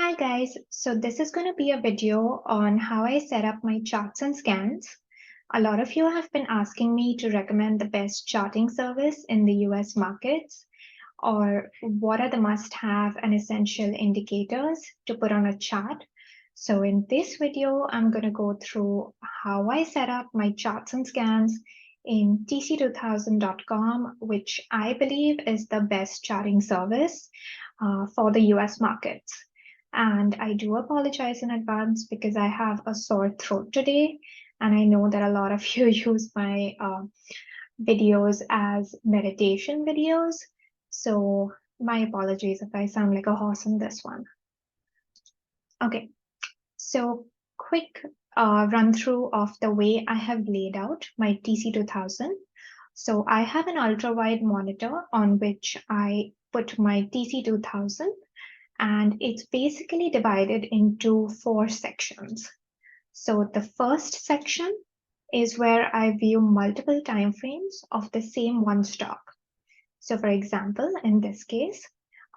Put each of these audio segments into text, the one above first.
Hi guys, so this is going to be a video on how I set up my charts and scans. A lot of you have been asking me to recommend the best charting service in the US markets, or what are the must-have and essential indicators to put on a chart. So in this video, I'm going to go through how I set up my charts and scans in tc2000.com, which I believe is the best charting service for the US markets. And I do apologize in advance because I have a sore throat today. And I know that a lot of you use my videos as meditation videos. So my apologies if I sound like a horse in this one. Okay, so quick run through of the way I have laid out my TC2000. So I have an ultra wide monitor on which I put my TC2000. And it's basically divided into 4 sections. So the first section is where I view multiple timeframes of the same one stock. So for example, in this case,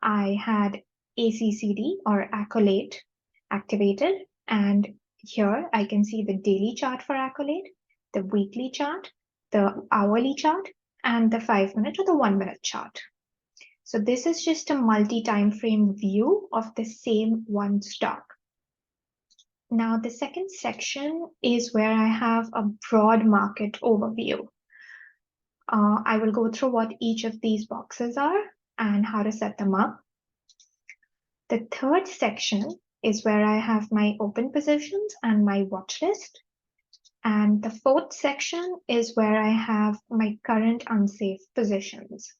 I had ACCD or Accolade activated, and here I can see the daily chart for Accolade, the weekly chart, the hourly chart, and the 5-minute or the 1-minute chart. So this is just a multi-time frame view of the same one stock. Now, the second section is where I have a broad market overview. I will go through what each of these boxes are and how to set them up. The third section is where I have my open positions and my watch list. And the fourth section is where I have my current unsafe positions.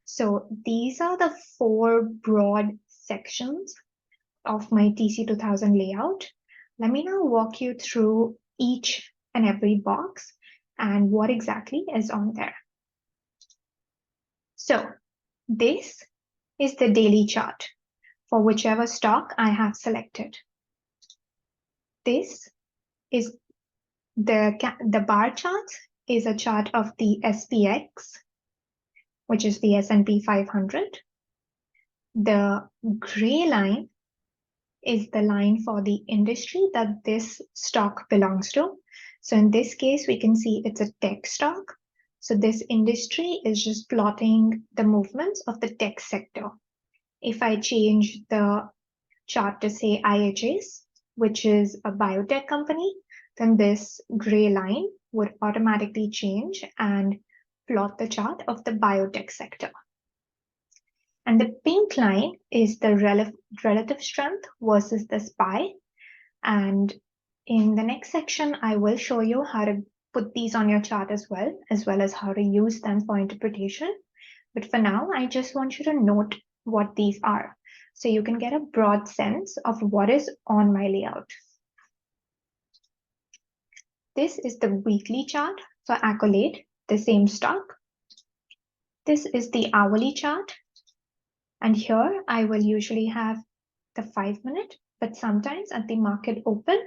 So these are the 4 broad sections of my TC2000 layout. Let me now walk you through each and every box and what exactly is on there. So this is the daily chart for whichever stock I have selected. This is the bar chart is a chart of the SPX, which is the S&P 500. The gray line is the line for the industry that this stock belongs to. So in this case, we can see it's a tech stock. So this industry is just plotting the movements of the tech sector. If I change the chart to say IHS, which is a biotech company, then this gray line would automatically change and plot the chart of the biotech sector. And the pink line is the relative strength versus the SPY. And in the next section, I will show you how to put these on your chart as well as how to use them for interpretation. But for now, I just want you to note what these are, so you can get a broad sense of what is on my layout. This is the weekly chart for Accolade, the same stock. This is the hourly chart. And here I will usually have the 5-minute, but sometimes at the market open,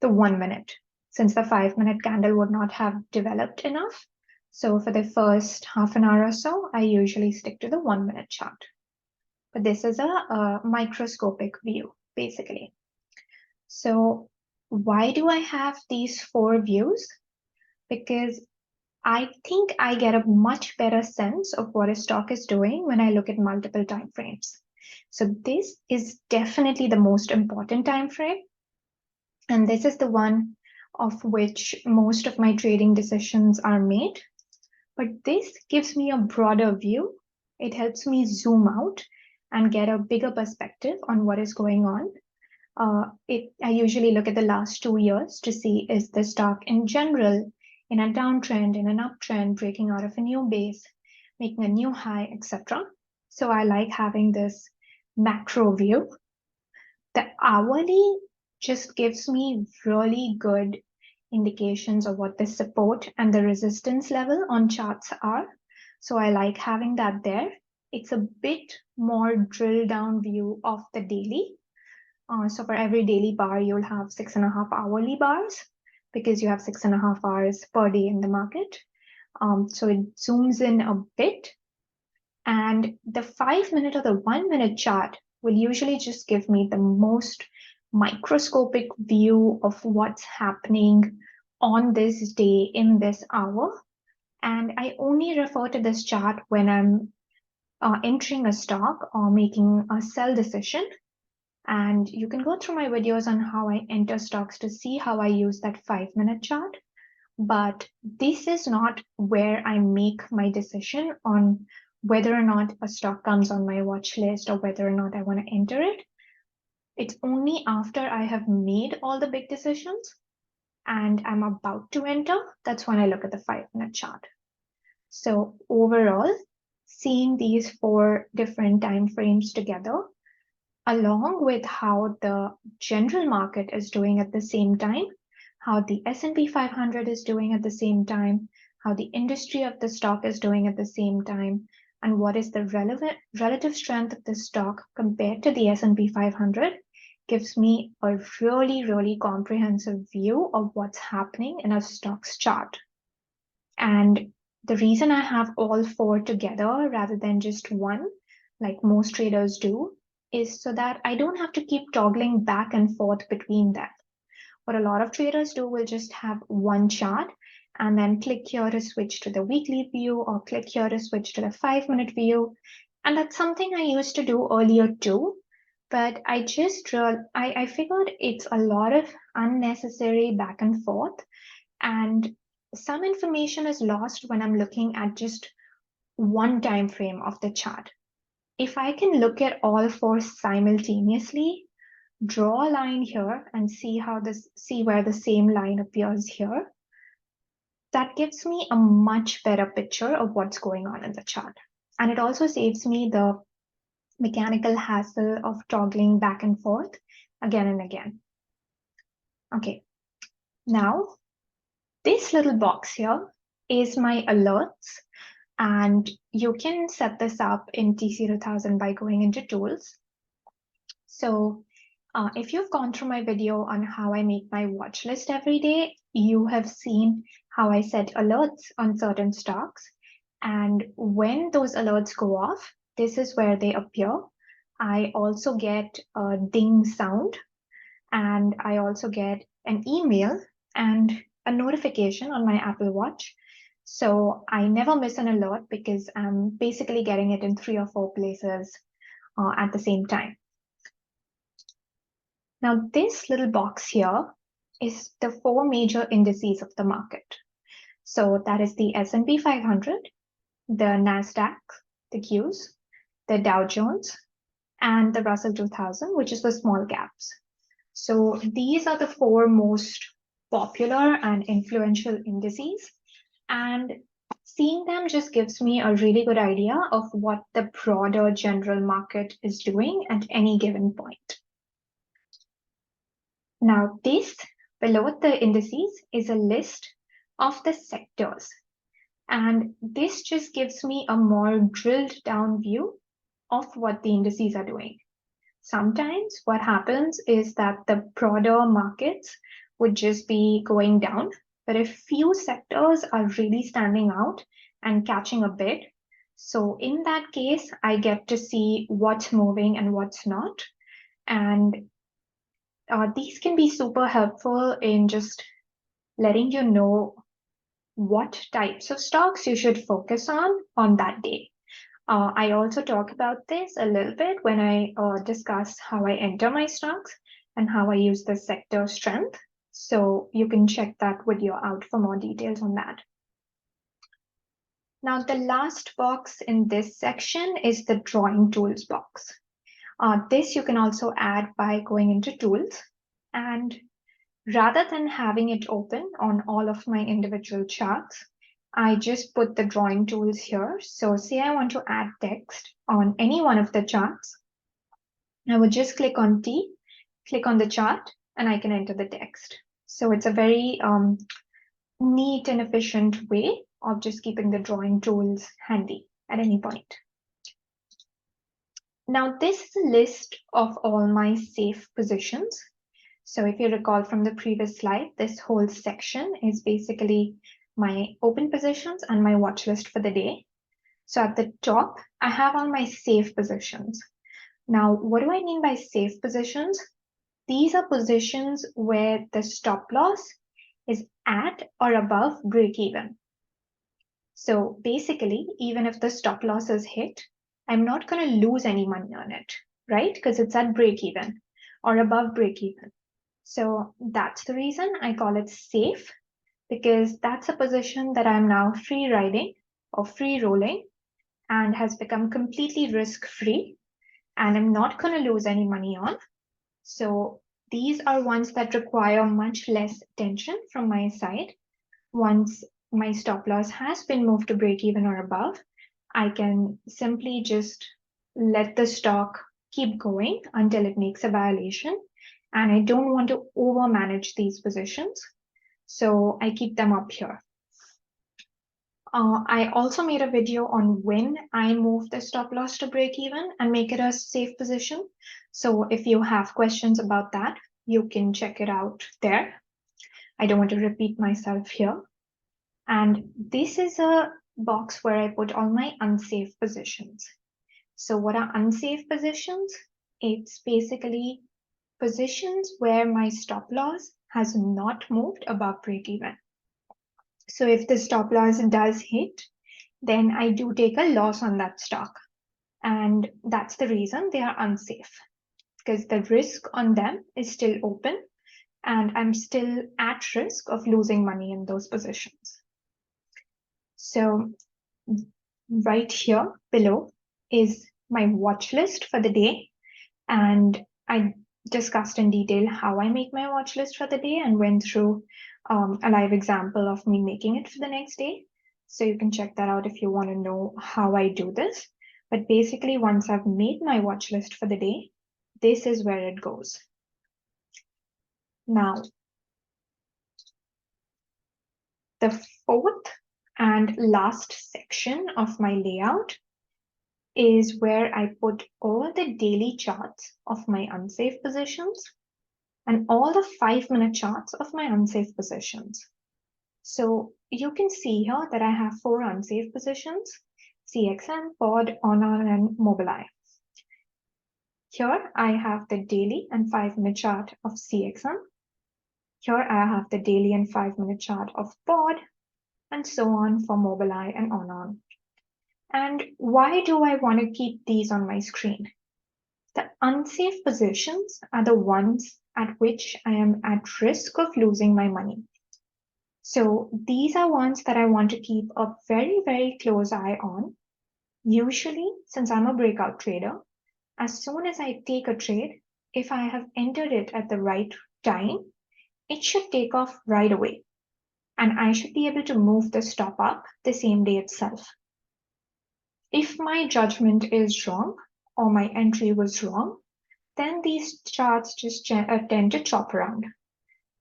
the 1-minute, since the 5-minute candle would not have developed enough. So for the first half an hour or so, I usually stick to the 1-minute chart. But this is a microscopic view, basically. So why do I have these 4 views? Because I think I get a much better sense of what a stock is doing when I look at multiple time frames. So this is definitely the most important time frame. And this is the one of which most of my trading decisions are made. But this gives me a broader view. It helps me zoom out and get a bigger perspective on what is going on. I usually look at the last 2 years to see, is the stock in general in a downtrend, in an uptrend, breaking out of a new base, making a new high, etc. So I like having this macro view. The hourly just gives me really good indications of what the support and the resistance level on charts are. So I like having that there. It's a bit more drill down view of the daily. So for every daily bar, you'll have 6.5 hourly bars because you have 6.5 hours per day in the market. So it zooms in a bit. And the 5-minute or the 1-minute chart will usually just give me the most microscopic view of what's happening on this day in this hour. And I only refer to this chart when I'm entering a stock or making a sell decision. And you can go through my videos on how I enter stocks to see how I use that 5-minute chart. But this is not where I make my decision on whether or not a stock comes on my watch list or whether or not I want to enter it. It's only after I have made all the big decisions and I'm about to enter, that's when I look at the 5-minute chart. So overall, seeing these 4 different time frames together, along with how the general market is doing at the same time, how the S&P 500 is doing at the same time, how the industry of the stock is doing at the same time, and what is the relative strength of the stock compared to the S&P 500, gives me a really, really comprehensive view of what's happening in a stock's chart. And the reason I have all 4 together rather than just one, like most traders do, is so that I don't have to keep toggling back and forth between them. What a lot of traders do will just have one chart and then click here to switch to the weekly view or click here to switch to the 5-minute view. And that's something I used to do earlier too. But I figured it's a lot of unnecessary back and forth, and some information is lost when I'm looking at just one time frame of the chart. If I can look at all 4 simultaneously, draw a line here and see where the same line appears here, that gives me a much better picture of what's going on in the chart. And it also saves me the mechanical hassle of toggling back and forth again and again. Okay, now this little box here is my alerts, and you can set this up in TC2000 by going into tools. So if you've gone through my video on how I make my watch list every day, you have seen how I set alerts on certain stocks. And when those alerts go off, this is where they appear. I also get a ding sound, and I also get an email and a notification on my Apple Watch. So I never miss an alert because I'm basically getting it in 3 or 4 places at the same time. Now, this little box here is the 4 major indices of the market. So that is the S&P 500, the NASDAQ, the Qs, the Dow Jones, and the Russell 2000, which is the small caps. So these are the 4 most popular and influential indices. And seeing them just gives me a really good idea of what the broader general market is doing at any given point. Now, this below the indices is a list of the sectors. And this just gives me a more drilled down view of what the indices are doing. Sometimes what happens is that the broader markets would just be going down, but a few sectors are really standing out and catching a bid. So in that case, I get to see what's moving and what's not. And these can be super helpful in just letting you know what types of stocks you should focus on that day. I also talk about this a little bit when I discuss how I enter my stocks and how I use the sector strength. So you can check that video out for more details on that. Now, the last box in this section is the drawing tools box. This you can also add by going into tools, and rather than having it open on all of my individual charts, I just put the drawing tools here. So say I want to add text on any one of the charts. I would just click on T, click on the chart, and I can enter the text. So it's a very neat and efficient way of just keeping the drawing tools handy at any point. Now, this is a list of all my safe positions. So if you recall from the previous slide, this whole section is basically my open positions and my watch list for the day. So at the top, I have all my safe positions. Now, what do I mean by safe positions? These are positions where the stop loss is at or above break even. So basically, even if the stop loss is hit, I'm not going to lose any money on it, right? Because it's at break even or above break even. So that's the reason I call it safe, because that's a position that I'm now free riding or free rolling and has become completely risk free, and I'm not going to lose any money on. So these are ones that require much less attention from my side. Once my stop loss has been moved to break even or above, I can simply just let the stock keep going until it makes a violation. And I don't want to over manage these positions, so I keep them up here. I also made a video on when I move the stop loss to break even and make it a safe position. So if you have questions about that, you can check it out there. I don't want to repeat myself here. And this is a box where I put all my unsafe positions. So what are unsafe positions? It's basically positions where my stop loss has not moved above break even. So if the stop loss does hit, then I do take a loss on that stock. And that's the reason they are unsafe, because the risk on them is still open and I'm still at risk of losing money in those positions. So right here below is my watch list for the day. And I discussed in detail how I make my watch list for the day and went through a live example of me making it for the next day. So you can check that out if you want to know how I do this. But basically, once I've made my watch list for the day, this is where it goes. Now, the fourth and last section of my layout is where I put all the daily charts of my unsafe positions and all the 5-minute charts of my unsafe positions. So you can see here that I have 4 unsafe positions: CXM, Pod, Onan, and Mobileye. Here I have the daily and 5-minute chart of CXM. Here I have the daily and 5-minute chart of Pod, and so on for Mobileye and Onan. And why do I want to keep these on my screen? The unsafe positions are the ones at which I am at risk of losing my money. So these are ones that I want to keep a very, very close eye on. Usually, since I'm a breakout trader, as soon as I take a trade, if I have entered it at the right time, it should take off right away. And I should be able to move the stop up the same day itself. If my judgment is wrong or my entry was wrong, then these charts just tend to chop around.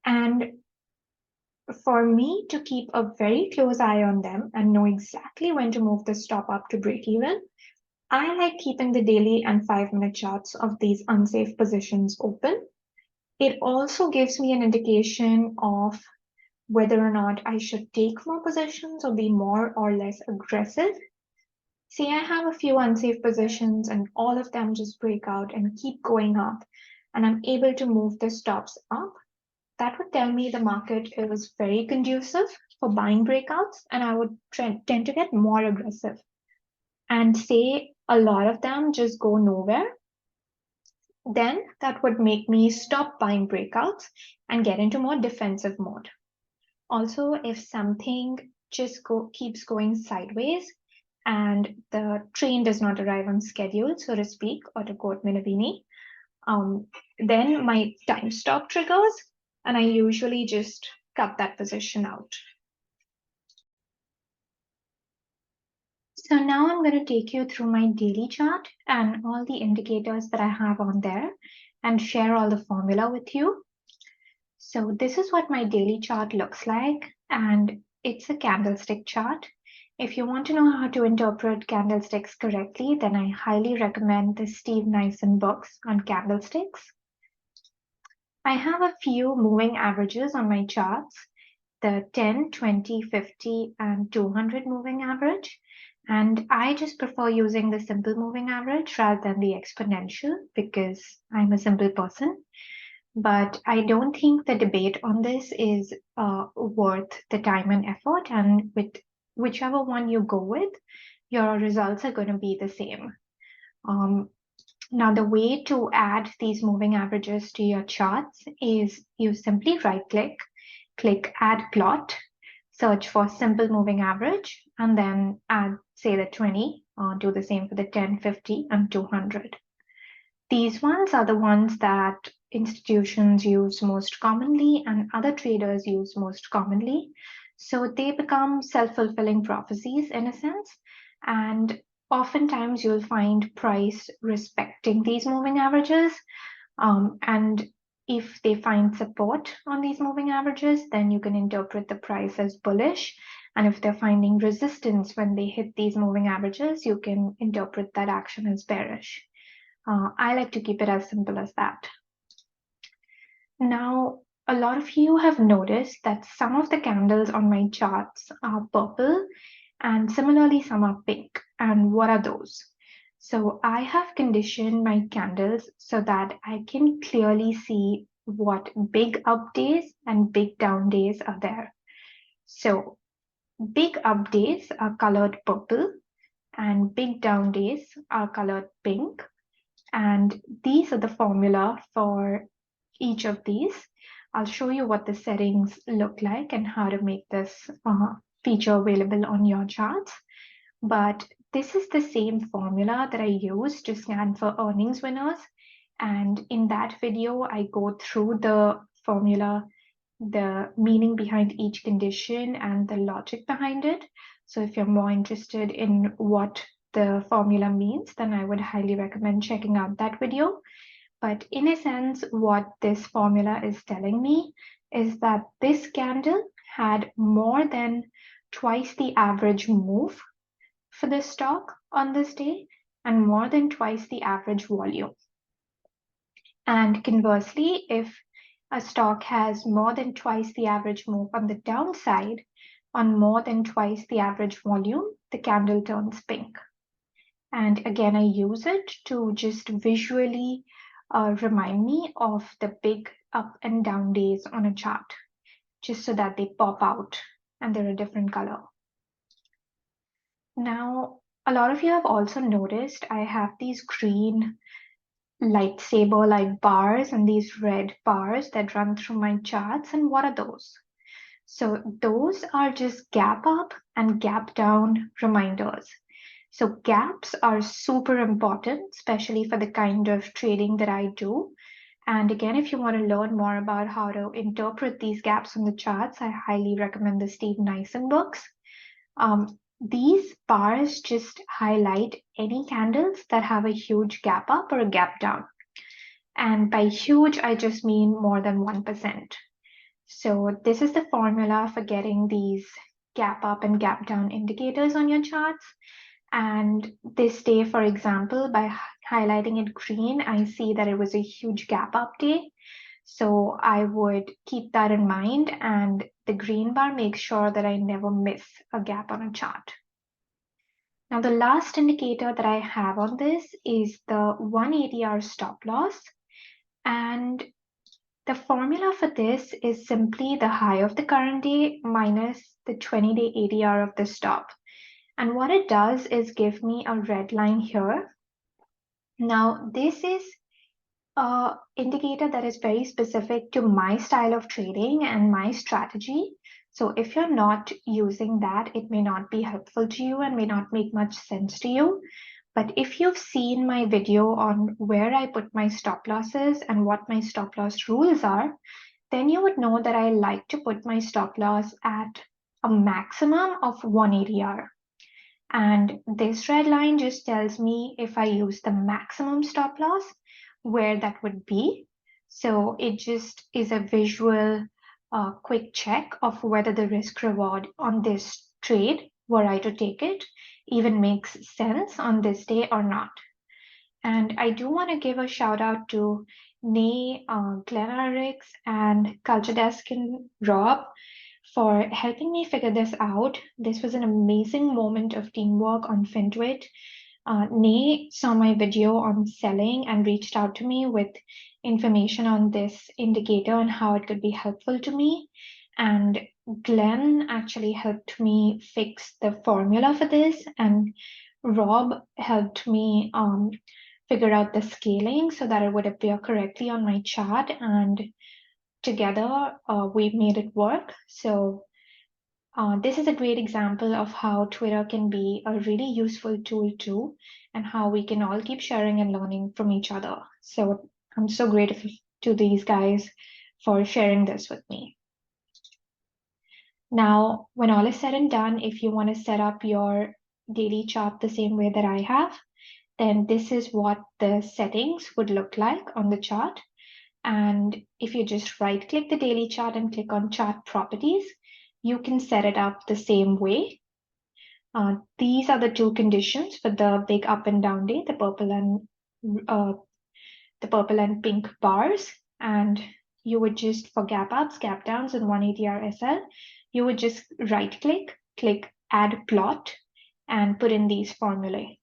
And for me to keep a very close eye on them and know exactly when to move the stop up to break even, I like keeping the daily and 5-minute charts of these unsafe positions open. It also gives me an indication of whether or not I should take more positions or be more or less aggressive. Say I have a few unsafe positions and all of them just break out and keep going up, and I'm able to move the stops up. That would tell me the market is very conducive for buying breakouts, and I would tend to get more aggressive. And say a lot of them just go nowhere, then that would make me stop buying breakouts and get into more defensive mode. Also, if something just keeps going sideways and the train does not arrive on schedule, so to speak, or to quote Minavini, then my time stop triggers, and I usually just cut that position out. So now I'm going to take you through my daily chart and all the indicators that I have on there and share all the formula with you. So this is what my daily chart looks like, and it's a candlestick chart. If you want to know how to interpret candlesticks correctly, then I highly recommend the Steve Nyssen books on candlesticks. I have a few moving averages on my charts, the 10, 20, 50, and 200 moving average. And I just prefer using the simple moving average rather than the exponential because I'm a simple person. But I don't think the debate on this is worth the time and effort. And with whichever one you go with, your results are going to be the same. Now, the way to add these moving averages to your charts is you simply right-click, click Add Plot, search for Simple Moving Average, and then add, say, the 20, or do the same for the 10, 50, and 200. These ones are the ones that institutions use most commonly and other traders use most commonly. So they become self-fulfilling prophecies in a sense. And oftentimes you'll find price respecting these moving averages. And if they find support on these moving averages, then you can interpret the price as bullish. And if they're finding resistance when they hit these moving averages, you can interpret that action as bearish. I like to keep it as simple as that. Now, a lot of you have noticed that some of the candles on my charts are purple and similarly some are pink. And what are those? So I have conditioned my candles so that I can clearly see what big up days and big down days are there. So big up days are colored purple and big down days are colored pink. And these are the formula for each of these. I'll show you what the settings look like and how to make this feature available on your charts. But this is the same formula that I use to scan for earnings winners. And in that video, I go through the formula, the meaning behind each condition and the logic behind it. So if you're more interested in what the formula means, then I would highly recommend checking out that video. But in a sense, what this formula is telling me is that this candle had more than twice the average move for the stock on this day and more than twice the average volume. And conversely, if a stock has more than twice the average move on the downside on more than twice the average volume, the candle turns pink. And again, I use it to just visually remind me of the big up and down days on a chart, just so that they pop out and they're a different color. Now, a lot of you have also noticed I have these green lightsaber-like bars and these red bars that run through my charts. And what are those? So those are just gap up and gap down reminders. So gaps are super important, especially for the kind of trading that I do. And again, if you want to learn more about how to interpret these gaps on the charts, I highly recommend the Steve Nyson books. These bars just highlight any candles that have a huge gap up or a gap down. And by huge, I just mean more than 1%. So this is the formula for getting these gap up and gap down indicators on your charts. And this day, for example, by highlighting it green, I see that it was a huge gap up day. So I would keep that in mind, and the green bar makes sure that I never miss a gap on a chart. Now, the last indicator that I have on this is the 180-hour stop loss. And the formula for this is simply the high of the current day minus the 20-day ADR of the stop. And what it does is give me a red line here. Now, this is an indicator that is very specific to my style of trading and my strategy. So if you're not using that, it may not be helpful to you and may not make much sense to you. But if you've seen my video on where I put my stop losses and what my stop loss rules are, then you would know that I like to put my stop loss at a maximum of 180R. And this red line just tells me if I use the maximum stop loss, where that would be. So it just is a visual quick check of whether the risk reward on this trade, were I to take it, even makes sense on this day or not. And I do want to give a shout out to Nay, Glenn Rix, and Culture Desk and Rob for helping me figure this out. This was an amazing moment of teamwork on FinTwit. Nay saw my video on selling and reached out to me with information on this indicator and how it could be helpful to me. And Glenn actually helped me fix the formula for this, and Rob helped me figure out the scaling so that it would appear correctly on my chart. And together, we made it work. So this is a great example of how Twitter can be a really useful tool too, and how we can all keep sharing and learning from each other. So I'm so grateful to these guys for sharing this with me. Now, when all is said and done, if you want to set up your daily chart the same way that I have, then this is what the settings would look like on the chart. And if you just right click the daily chart and click on chart properties, you can set it up the same way. These are the two conditions for the big up and down day, the purple and pink bars. And you would just, for gap ups, gap downs, and 180 RSL, you would just right click, click add plot, and put in these formulae.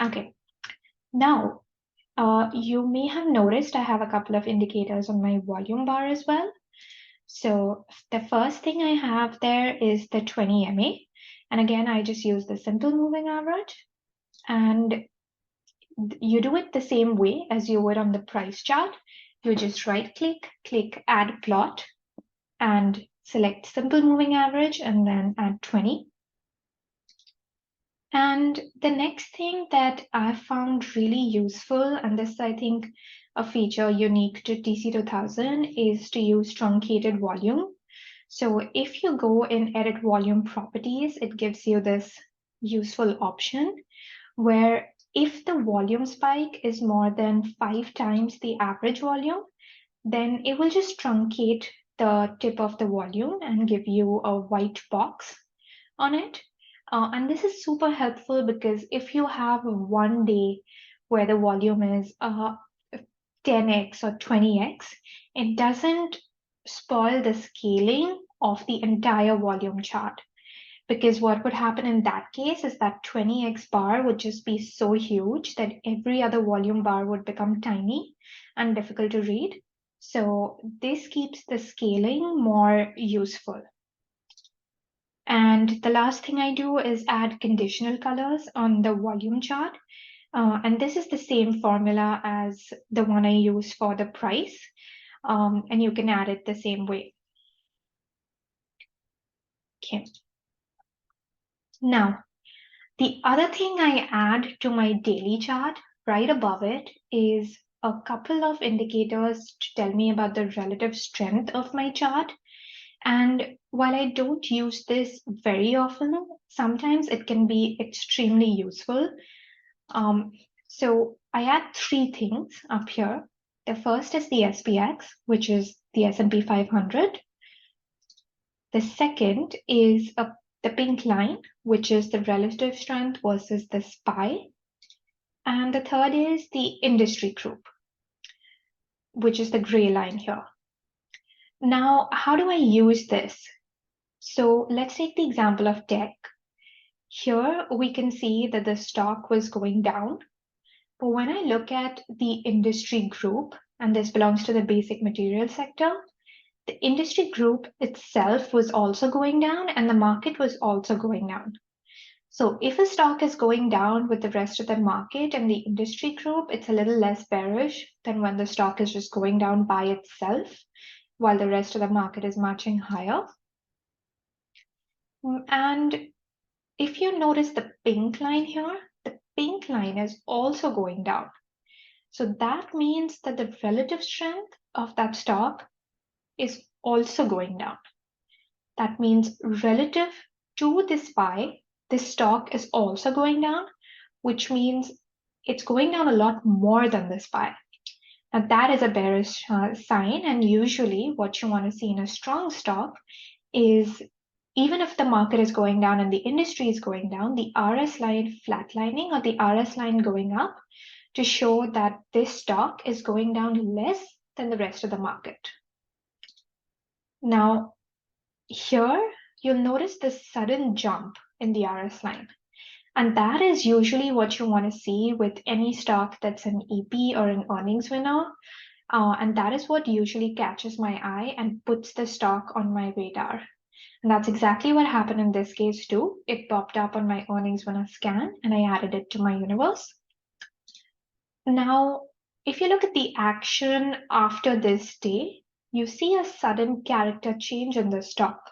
Okay, now you may have noticed I have a couple of indicators on my volume bar as well. So the first thing I have there is the 20 MA. And again, I just use the simple moving average. And you do it the same way as you would on the price chart. You just right click, click add plot, and select simple moving average, and then add 20. And the next thing that I found really useful, and this I think a feature unique to TC2000, is to use truncated volume. So if you go in edit volume properties, it gives you this useful option where if the volume spike is more than 5 times the average volume, then it will just truncate the tip of the volume and give you a white box on it. And this is super helpful because if you have one day where the volume is 10x or 20x, it doesn't spoil the scaling of the entire volume chart. Because what would happen in that case is that 20x bar would just be so huge that every other volume bar would become tiny and difficult to read. So this keeps the scaling more useful. And the last thing I do is add conditional colors on the volume chart. And this is the same formula as the one I use for the price. And you can add it the same way. Okay. Now, the other thing I add to my daily chart right above it is a couple of indicators to tell me about the relative strength of my chart. And while I don't use this very often, sometimes it can be extremely useful. So I add 3 things up here. The first is the SPX, which is the S&P 500. The second is the pink line, which is the relative strength versus the SPY. And the third is the industry group, which is the gray line here. Now, how do I use this? So let's take the example of tech. Here we can see that the stock was going down. But when I look at the industry group, and this belongs to the basic material sector, the industry group itself was also going down and the market was also going down. So if a stock is going down with the rest of the market and the industry group, it's a little less bearish than when the stock is just going down by itself while the rest of the market is marching higher. And if you notice the pink line here, the pink line is also going down. So that means that the relative strength of that stock is also going down. That means relative to the SPY, this stock is also going down, which means it's going down a lot more than the SPY. Now that is a bearish sign, and usually what you want to see in a strong stock is even if the market is going down and the industry is going down, the RS line flatlining or the RS line going up to show that this stock is going down less than the rest of the market. Now, here you'll notice this sudden jump in the RS line. And that is usually what you want to see with any stock that's an EP or an earnings winner. And that is what usually catches my eye and puts the stock on my radar. And that's exactly what happened in this case too. It popped up on my earnings winner scan and I added it to my universe. Now, if you look at the action after this day, you see a sudden character change in the stock.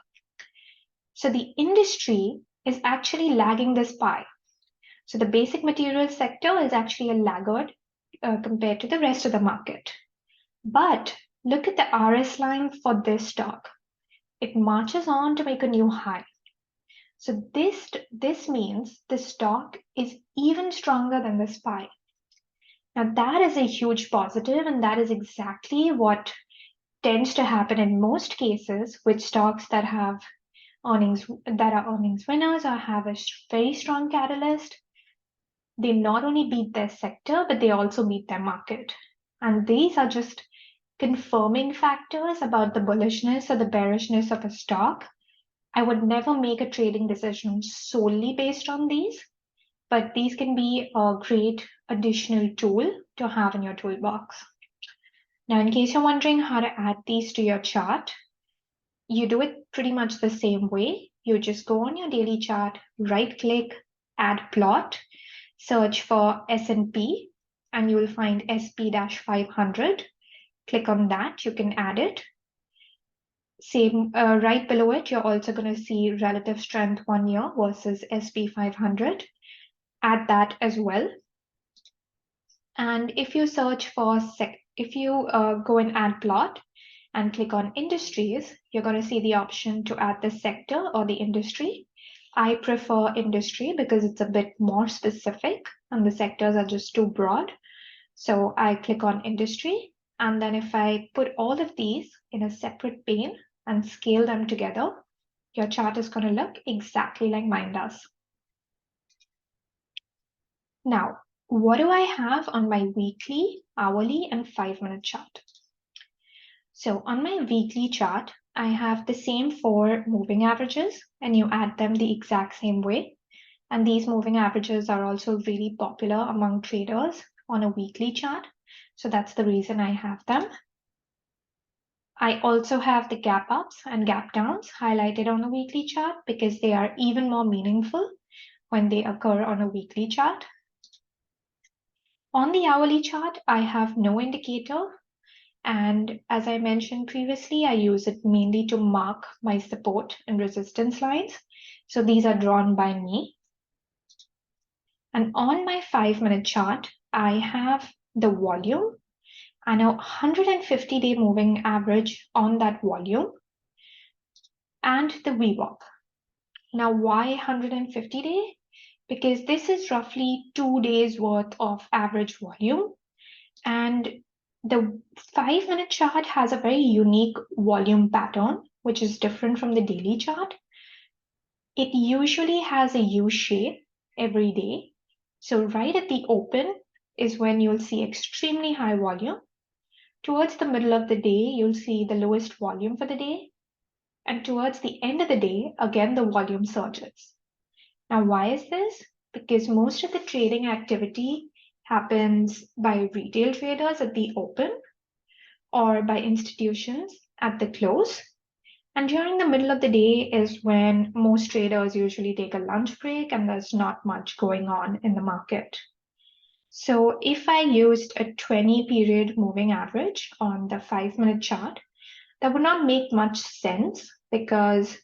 So the industry is actually lagging this pie. So the basic materials sector is actually a laggard compared to the rest of the market. But look at the RS line for this stock. It marches on to make a new high. So this means the stock is even stronger than the SPY. Now that is a huge positive, and that is exactly what tends to happen in most cases with stocks that have earnings that are earnings winners or have a very strong catalyst. They not only beat their sector, but they also beat their market. And these are just confirming factors about the bullishness or the bearishness of a stock. I would never make a trading decision solely based on these, but these can be a great additional tool to have in your toolbox. Now, in case you're wondering how to add these to your chart, you do it pretty much the same way. You just go on your daily chart, right click, add plot, search for S&P, and you will find SP-500. Click on that, you can add it. Same, right below it, you're also going to see relative strength 1 year versus SP500. Add that as well. And if you search for, if you go and add plot and click on industries, you're going to see the option to add the sector or the industry. I prefer industry because it's a bit more specific and the sectors are just too broad. So I click on industry. And then if I put all of these in a separate pane and scale them together, your chart is going to look exactly like mine does. Now, what do I have on my weekly, hourly, and 5-minute chart? So on my weekly chart, I have the same 4 moving averages, and you add them the exact same way. And these moving averages are also really popular among traders on a weekly chart. So that's the reason I have them. I also have the gap ups and gap downs highlighted on a weekly chart because they are even more meaningful when they occur on a weekly chart. On the hourly chart, I have no indicator. And as I mentioned previously, I use it mainly to mark my support and resistance lines. So these are drawn by me. And on my 5-minute chart, I have the volume and a 150-day moving average on that volume and the VWAP. Now, why 150-day? Because this is roughly 2 days worth of average volume. And the 5-minute chart has a very unique volume pattern, which is different from the daily chart. It usually has a U shape every day. So right at the open is when you'll see extremely high volume. Towards the middle of the day, you'll see the lowest volume for the day. And towards the end of the day, again, the volume surges. Now, why is this? Because most of the trading activity happens by retail traders at the open or by institutions at the close. And during the middle of the day is when most traders usually take a lunch break and there's not much going on in the market. So if I used a 20-period moving average on the 5-minute chart, that would not make much sense because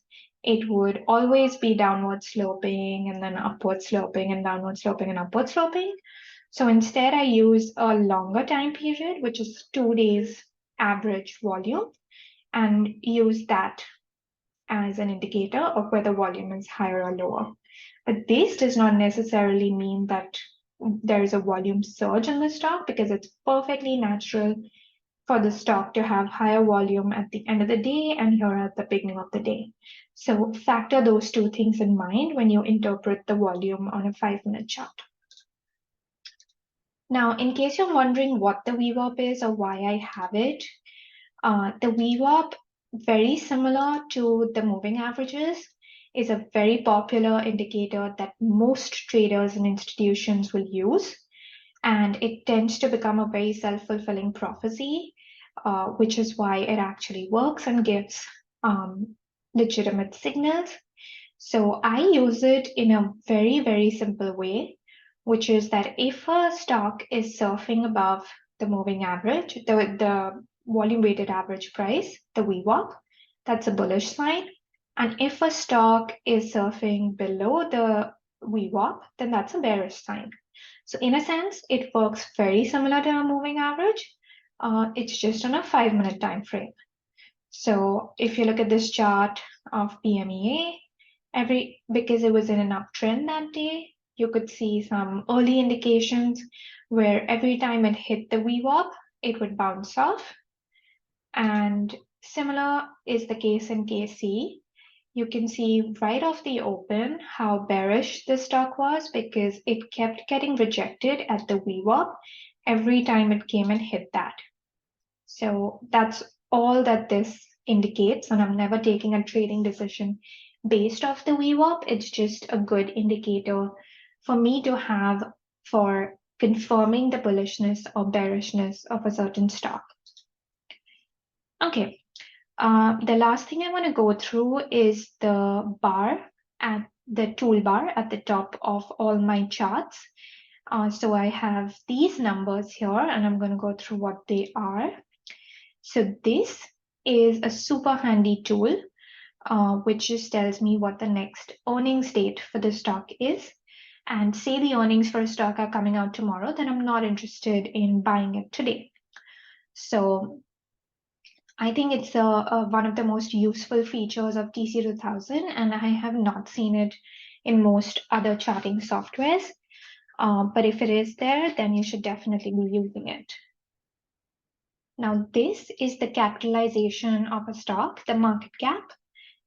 it would always be downward sloping and then upward sloping and downward sloping and upward sloping. So instead, I use a longer time period, which is 2 days average volume, and use that as an indicator of whether volume is higher or lower. But this does not necessarily mean that there is a volume surge in the stock because it's perfectly natural for the stock to have higher volume at the end of the day and here at the beginning of the day. So factor those 2 things in mind when you interpret the volume on a 5-minute chart. Now, in case you're wondering what the VWAP is or why I have it, the VWAP very similar to the moving averages, is a very popular indicator that most traders and institutions will use. And it tends to become a very self-fulfilling prophecy, which is why it actually works and gives legitimate signals. So I use it in a very, very simple way, which is that if a stock is surfing above the moving average, the volume weighted average price, the VWAP, that's a bullish sign. And if a stock is surfing below the VWAP, then that's a bearish sign. So in a sense, it works very similar to a moving average. It's just on a 5-minute time frame. So if you look at this chart of PMEA, because it was in an uptrend that day, you could see some early indications where every time it hit the VWAP, it would bounce off. And similar is the case in KC. You can see right off the open how bearish the stock was because it kept getting rejected at the VWAP every time it came and hit that. So that's all that this indicates, and I'm never taking a trading decision based off the VWAP. It's just a good indicator for me to have for confirming the bullishness or bearishness of a certain stock. Okay, the last thing I want to go through is the bar at the toolbar at the top of all my charts. So I have these numbers here, and I'm going to go through what they are. So this is a super handy tool, which just tells me what the next earnings date for the stock is. And say the earnings for a stock are coming out tomorrow, then I'm not interested in buying it today. So I think it's one of the most useful features of TC2000, and I have not seen it in most other charting softwares. But if it is there, then you should definitely be using it. Now, this is the capitalization of a stock, the market cap,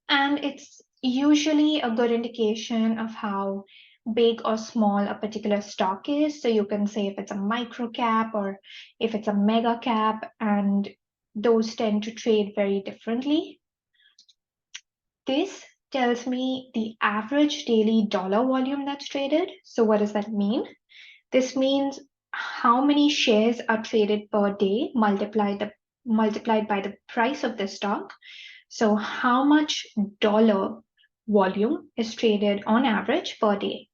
and it's usually a good indication of how big or small a particular stock is. So you can say if it's a micro cap or if it's a mega cap, and those tend to trade very differently. This tells me the average daily dollar volume that's traded. So what does that mean? This means how many shares are traded per day multiplied by the price of the stock. So how much dollar volume is traded on average per day.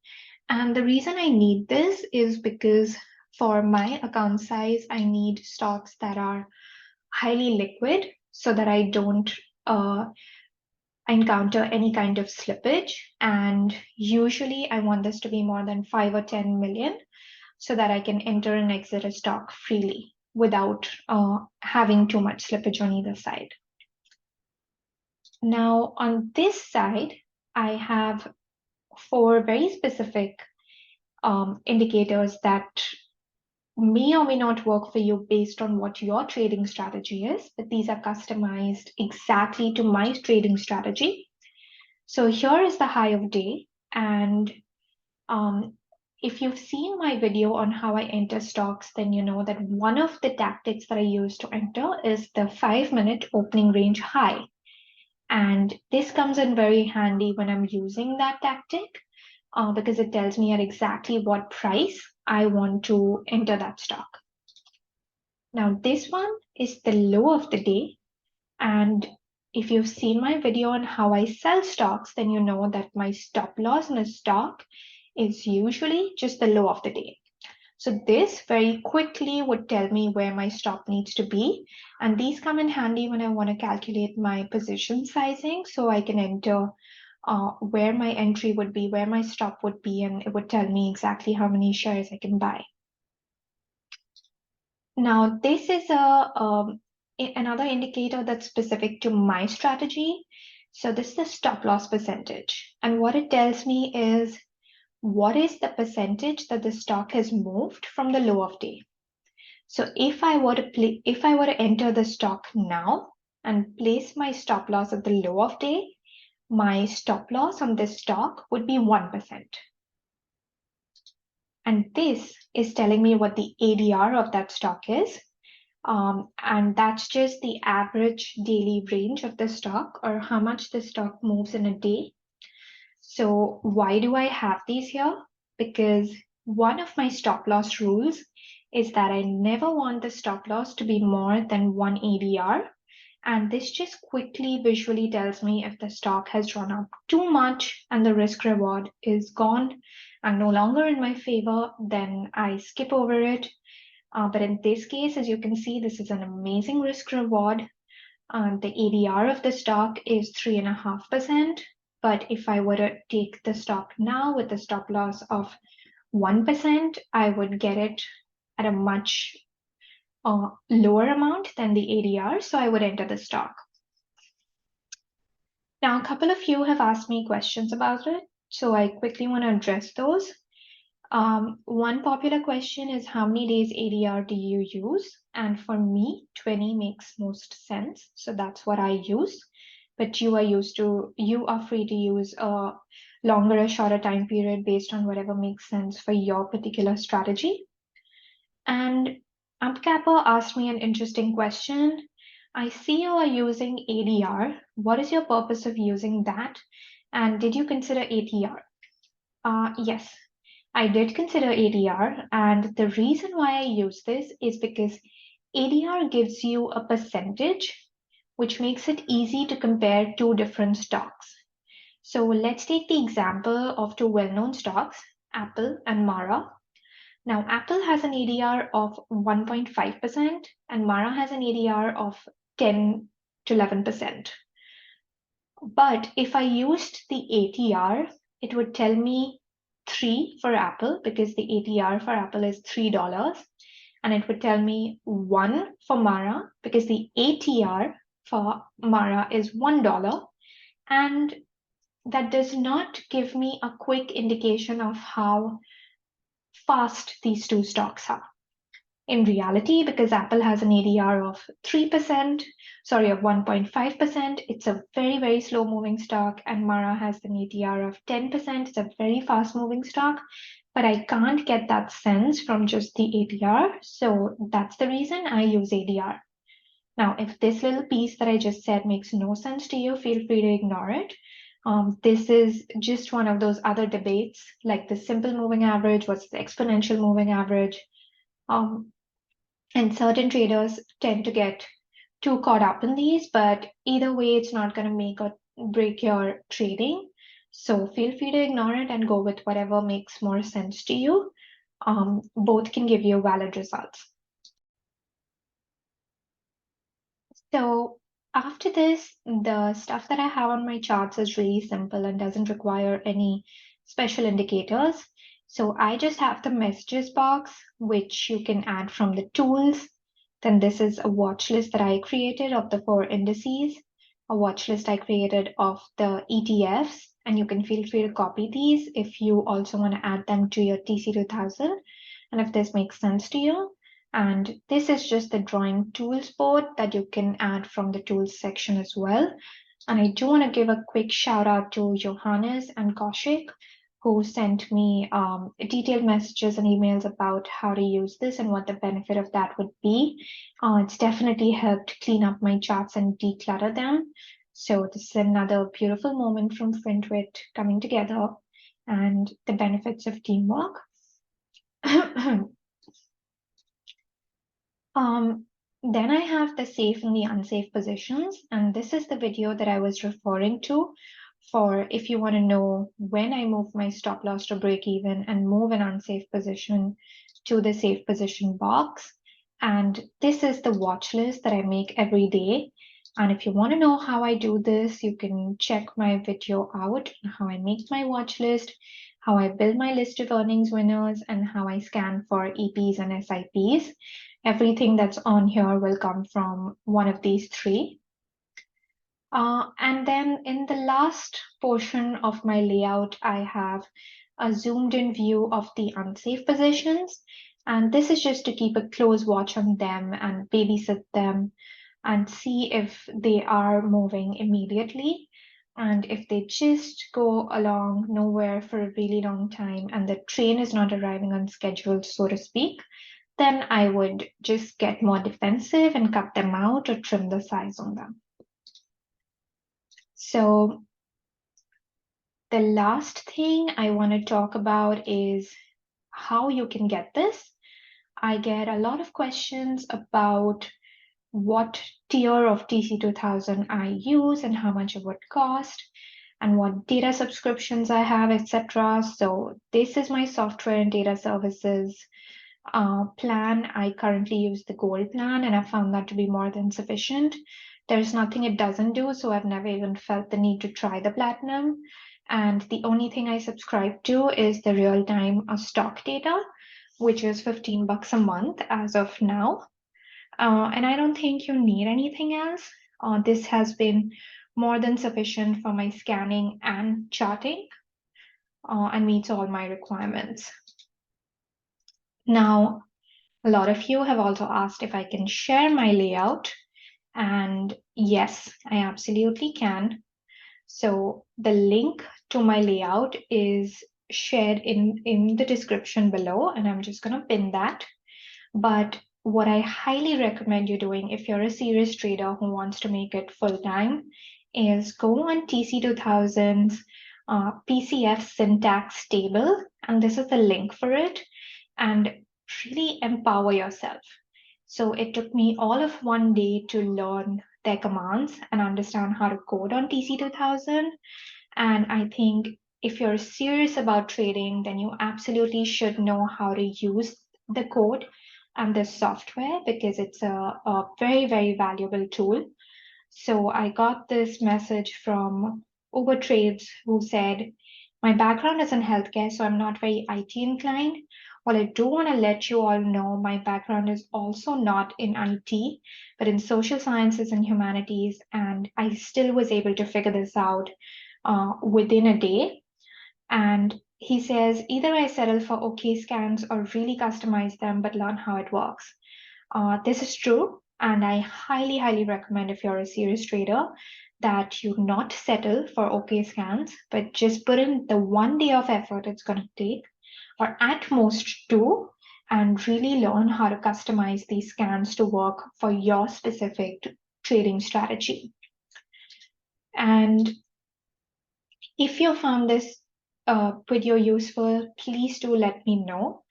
And the reason I need this is because for my account size, I need stocks that are highly liquid so that I don't encounter any kind of slippage. And usually I want this to be more than 5 or 10 million so that I can enter and exit a stock freely without having too much slippage on either side. Now, on this side, I have 4 very specific indicators that may or may not work for you based on what your trading strategy is, but these are customized exactly to my trading strategy. So here is the high of day, and if you've seen my video on how I enter stocks, then you know that one of the tactics that I use to enter is the 5-minute opening range high. And this comes in very handy when I'm using that tactic because it tells me at exactly what price I want to enter that stock. Now, this one is the low of the day. And if you've seen my video on how I sell stocks, then you know that my stop loss in a stock is usually just the low of the day. So this very quickly would tell me where my stop needs to be. And these come in handy when I want to calculate my position sizing. So I can enter where my entry would be, where my stop would be, and it would tell me exactly how many shares I can buy. Now, this is another indicator that's specific to my strategy. So this is the stop loss percentage. And what it tells me is what is the percentage that the stock has moved from the low of day. So if I were to enter the stock now and place my stop loss at the low of day, my stop loss on this stock would be 1%. And this is telling me what the ADR of that stock is. And that's just the average daily range of the stock, or how much the stock moves in a day. So why do I have these here? Because one of my stop loss rules is that I never want the stop loss to be more than one ADR. And this just quickly visually tells me if the stock has run up too much and the risk reward is gone and no longer in my favor, then I skip over it. But in this case, as you can see, this is an amazing risk reward. The ADR of the stock is 3.5%. But if I were to take the stock now with a stop loss of 1%, I would get it at a much lower amount than the ADR. So I would enter the stock. Now, a couple of you have asked me questions about it. So I quickly want to address those. One popular question is how many days ADR do you use? And for me, 20 makes most sense. So that's what I use. But you are free to use a longer or shorter time period based on whatever makes sense for your particular strategy. And Upcapper asked me an interesting question. I see you are using ADR. What is your purpose of using that? And did you consider ATR? Yes, I did consider ADR, and the reason why I use this is because ADR gives you a percentage, which makes it easy to compare two different stocks. So let's take the example of two well-known stocks, Apple and Mara. Now, Apple has an ADR of 1.5%, and Mara has an ADR of 10 to 11%. But if I used the ATR, it would tell me 3 for Apple because the ATR for Apple is $3, and it would tell me 1 for Mara because the ATR for Mara is $1, and that does not give me a quick indication of how fast these two stocks are. In reality, because Apple has an ADR of 3%, sorry, of 1.5%, it's a very, very slow moving stock, and Mara has an ADR of 10%. It's a very fast moving stock, but I can't get that sense from just the ADR. So that's the reason I use ADR. Now, if this little piece that I just said makes no sense to you, feel free to ignore it. This is just one of those other debates, like the simple moving average, what's the exponential moving average? And certain traders tend to get too caught up in these, but either way, it's not going to make or break your trading. So feel free to ignore it and go with whatever makes more sense to you. Both can give you valid results. So after this, the stuff that I have on my charts is really simple and doesn't require any special indicators. So I just have the messages box, which you can add from the tools. Then this is a watch list that I created of the 4 indices, a watch list I created of the ETFs, and you can feel free to copy these if you also want to add them to your TC2000, and if this makes sense to you. And this is just the drawing tools board that you can add from the tools section as well. And I do want to give a quick shout out to Johannes and Kaushik, who sent me detailed messages and emails about how to use this and what the benefit of that would be. It's definitely helped clean up my charts and declutter them. So this is another beautiful moment from FrintWit coming together and the benefits of teamwork. Then I have the safe and the unsafe positions, and this is the video that I was referring to for if you want to know when I move my stop loss to break even and move an unsafe position to the safe position box. And this is the watch list that I make every day. And if you want to know how I do this, you can check my video out on how I make my watch list, how I build my list of earnings winners, and how I scan for EPs and SIPs. Everything that's on here will come from one of these 3. And then in the last portion of my layout, I have a zoomed in view of the unsafe positions. And this is just to keep a close watch on them and babysit them and see if they are moving immediately. And if they just go along nowhere for a really long time and the train is not arriving on schedule, so to speak, then I would just get more defensive and cut them out or trim the size on them. So the last thing I want to talk about is how you can get this. I get a lot of questions about what tier of TC2000 I use and how much it would cost and what data subscriptions I have, etc. So this is my software and data services plan. I currently use the gold plan and I found that to be more than sufficient. There's nothing it doesn't do, so I've never even felt the need to try the platinum. And the only thing I subscribe to is the real-time stock data, which is $15 a month as of now. And I don't think you need anything else. This has been more than sufficient for my scanning and charting and meets all my requirements. Now, a lot of you have also asked if I can share my layout, and yes, I absolutely can. So the link to my layout is shared in the description below, and I'm just going to pin that. But what I highly recommend you doing if you're a serious trader who wants to make it full-time is go on TC2000's PCF syntax table, and this is the link for it, and really empower yourself. So it took me all of one day to learn their commands and understand how to code on TC2000. And I think if you're serious about trading, then you absolutely should know how to use the code and the software because it's a very, very valuable tool. So I got this message from Uber Trades who said, my background is in healthcare, so I'm not very IT inclined. Well, I do want to let you all know my background is also not in IT, but in social sciences and humanities, and I still was able to figure this out within a day. And he says, either I settle for OK scans or really customize them, but learn how it works. This is true. And I highly, highly recommend if you're a serious trader that you not settle for OK scans, but just put in the 1 day of effort it's going to take, or at most 2, and really learn how to customize these scans to work for your specific trading strategy. And if you found this video useful, please do let me know.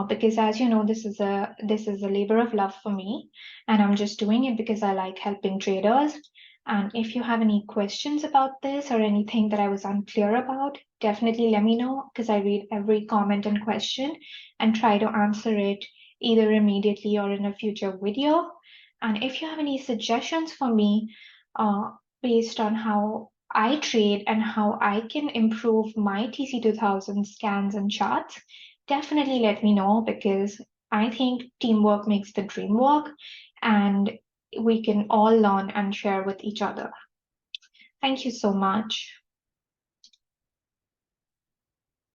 Because as you know, this is a labor of love for me, and I'm just doing it because I like helping traders. And if you have any questions about this or anything that I was unclear about, definitely let me know because I read every comment and question and try to answer it either immediately or in a future video. And if you have any suggestions for me based on how I trade and how I can improve my TC2000 scans and charts, definitely let me know because I think teamwork makes the dream work and we can all learn and share with each other. Thank you so much.